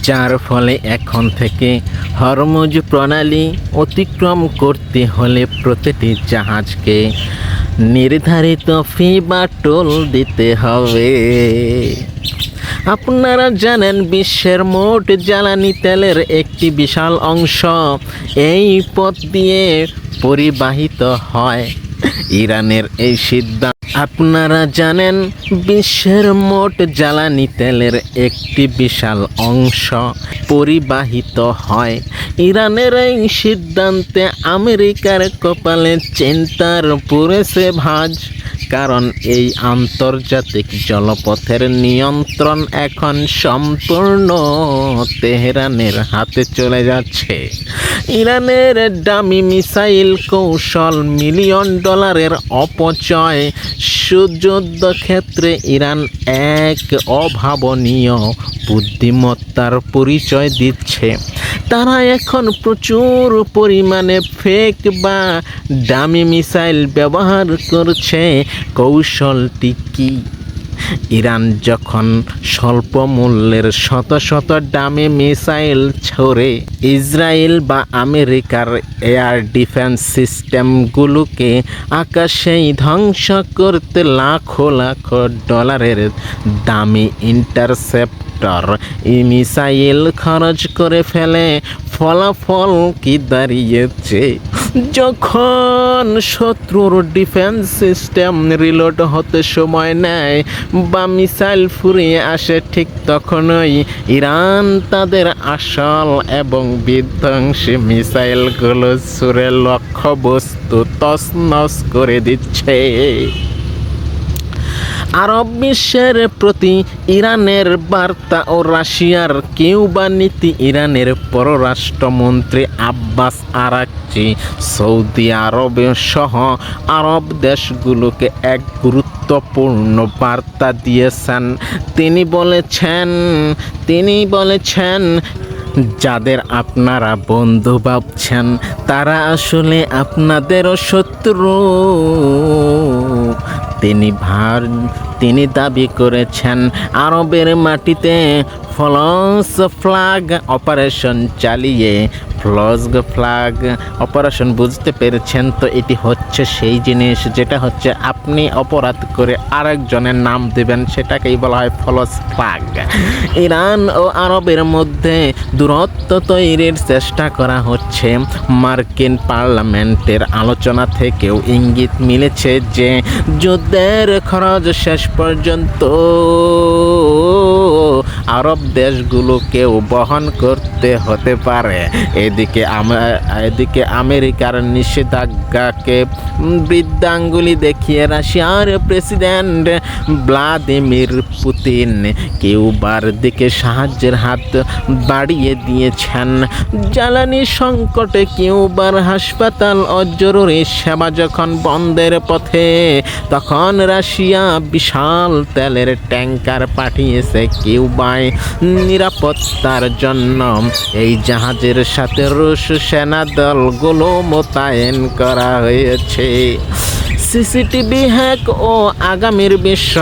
যার ফলে এখন থেকে হরমুজ প্রণালী অতিক্রম করতে হলে প্রতিটি জাহাজকে নির্ধারিত ফি বা টোল দিতে হবে। আপনারা জানেন বিশ্বের মোট জ্বালানি তেলের একটি বিশাল অংশ এই পথ দিয়ে পরিবাহিত হয়। ইরানের এই সিদ্ধান্ত আপনারা জানেন বিশ্বের মোট জ্বালানি তেলের একটি বিশাল অংশ পরিবাহিত হয়। ইরানের এই সিদ্ধান্তে আমেরিকার কপালে চিন্তার পড়েছে ভাঁজ, কারণ এই আন্তর্জাতিক জলপথের নিয়ন্ত্রণ এখন সম্পূর্ণ তেহরানের হাতে চলে যাচ্ছে। ইরানের দামি মিসাইল কৌশল, মিলিয়ন ডলারের অপচয়, যুদ্ধক্ষেত্রে ইরান এক অভাবনীয় বুদ্ধিমত্তার পরিচয় দিচ্ছে। তারা এখন প্রচুর পরিমাণে ফেক বা দামি মিসাইল ব্যবহার করছে। কৌশলটি কি? ইরান যখন স্বল্প মূল্যের শত শত দামি মিসাইল ছড়ে ইসরায়েল বা আমেরিকার এয়ার ডিফেন্স সিস্টেমগুলোকে আকাশেই ধ্বংস করতে লাখো লাখো ডলারের দামি ইন্টারসেপ্টর মিসাইল খরচ করে ফেলে, ফলাফল কি দাঁড়িয়েছে? যখন শত্রুর ডিফেন্স সিস্টেম রিলোড হতে সময় নেয় বা মিসাইল ফুরিয়ে আসে, ঠিক তখনই ইরান তাদের আসল এবং বিধ্বংসী মিসাইলগুলো ছুড়ে লক্ষ্যবস্তু তছনছ করে দিচ্ছে। আরব বিশ্বের প্রতি ইরানের বার্তা ও রাশিয়ার কিউবা নীতি। ইরানের পররাষ্ট্রমন্ত্রী আব্বাস আরাকচি সৌদি আরব সহ আরব দেশগুলোকে এক গুরুত্বপূর্ণ বার্তা দিয়েছেন। তিনি বলেছেন যাদের আপনারা বন্ধু ভাবছেন তারা আসলে আপনাদেরও শত্রু। তিনি দাবি করেছেন আরবের মাটিতে ফলস ফ্ল্যাগ অপারেশন চালিয়ে ফ্ল্যাগ অপারেশন বুঝতে পেরেছেন তো? এটি হচ্ছে সেই জিনিস যেটা হচ্ছে আপনি অপরাধ করে আরেকজনের নাম দেবেন, সেটাকেই বলা হয় ফলস ফ্ল্যাগ। ইরান ও আরবের মধ্যে দূরত্ব তৈরির চেষ্টা করা হচ্ছে। মার্কিন পার্লামেন্টের আলোচনা থেকেও ইঙ্গিত মিলেছে যে যুদ্ধের খরচ শেষ পর্যন্ত আরব দেশগুলোকেও বহন করতে হতে পারে। এদিকে আমেরিকার নিষেধাজ্ঞাকে বৃদ্ধাঙ্গুলি দেখিয়ে রাশিয়ার প্রেসিডেন্ট ভ্লাদিমির পুতিন কিউবার দিকে সাহায্যের হাত বাড়িয়ে দিয়েছেন। জ্বালানি সংকটে কিউবার হাসপাতাল ও জরুরি সেবা যখন বন্ধের পথে, তখন রাশিয়া বিশাল তেলের ট্যাঙ্কার পাঠিয়েছে কিউবায় নিরাপত্তার জন্য। এই জাহাজের সাথে রুশ সেনা দলগুলো মোতায়েন করা হয়েছে। সিসিটিভি হ্যাক ও আগামীর বিশ্ব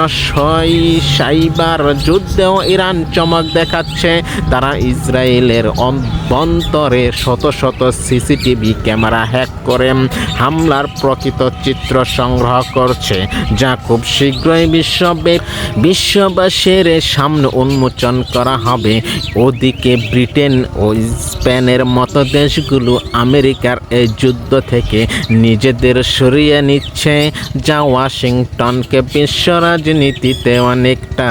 সাইবার যুদ্ধেও ইরান চমক দেখাচ্ছে। তারা ইসরায়েলের অভ্যন্তরে শত শত সিসিটিভি ক্যামেরা হ্যাক করে হামলার প্রকৃত চিত্র সংগ্রহ করছে, যা খুব শীঘ্রই বিশ্ববাসীর সামনে উন্মোচন করা হবে। ওদিকে ব্রিটেন ও স্পেনের মতো দেশগুলো আমেরিকার এই যুদ্ধ থেকে নিজেদের সরিয়ে নিচ্ছে, যা ওয়াশিংটনকে বিশ্ব রাজনীতিতে অনেকটা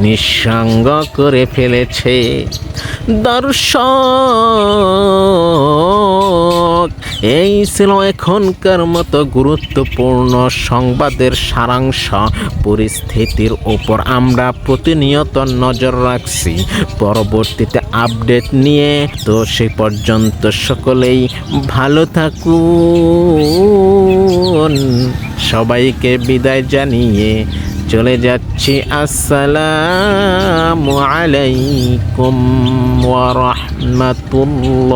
নিঃসঙ্গ করে ফেলেছে। দর্শক, এই ছিল এখনকার মতো গুরুত্বপূর্ণ সংবাদের সারাংশ। পরিস্থিতির উপর আমরা প্রতিনিয়ত নজর রাখছি পরবর্তীতে আপডেট নিয়ে। তো সেই পর্যন্ত সকলেই ভালো থাকুন। সবাইকে বিদায় জানিয়ে চলে যাচ্ছি। আসসালামু আলাইকুম ওয়া রাহমাতুল্লাহ।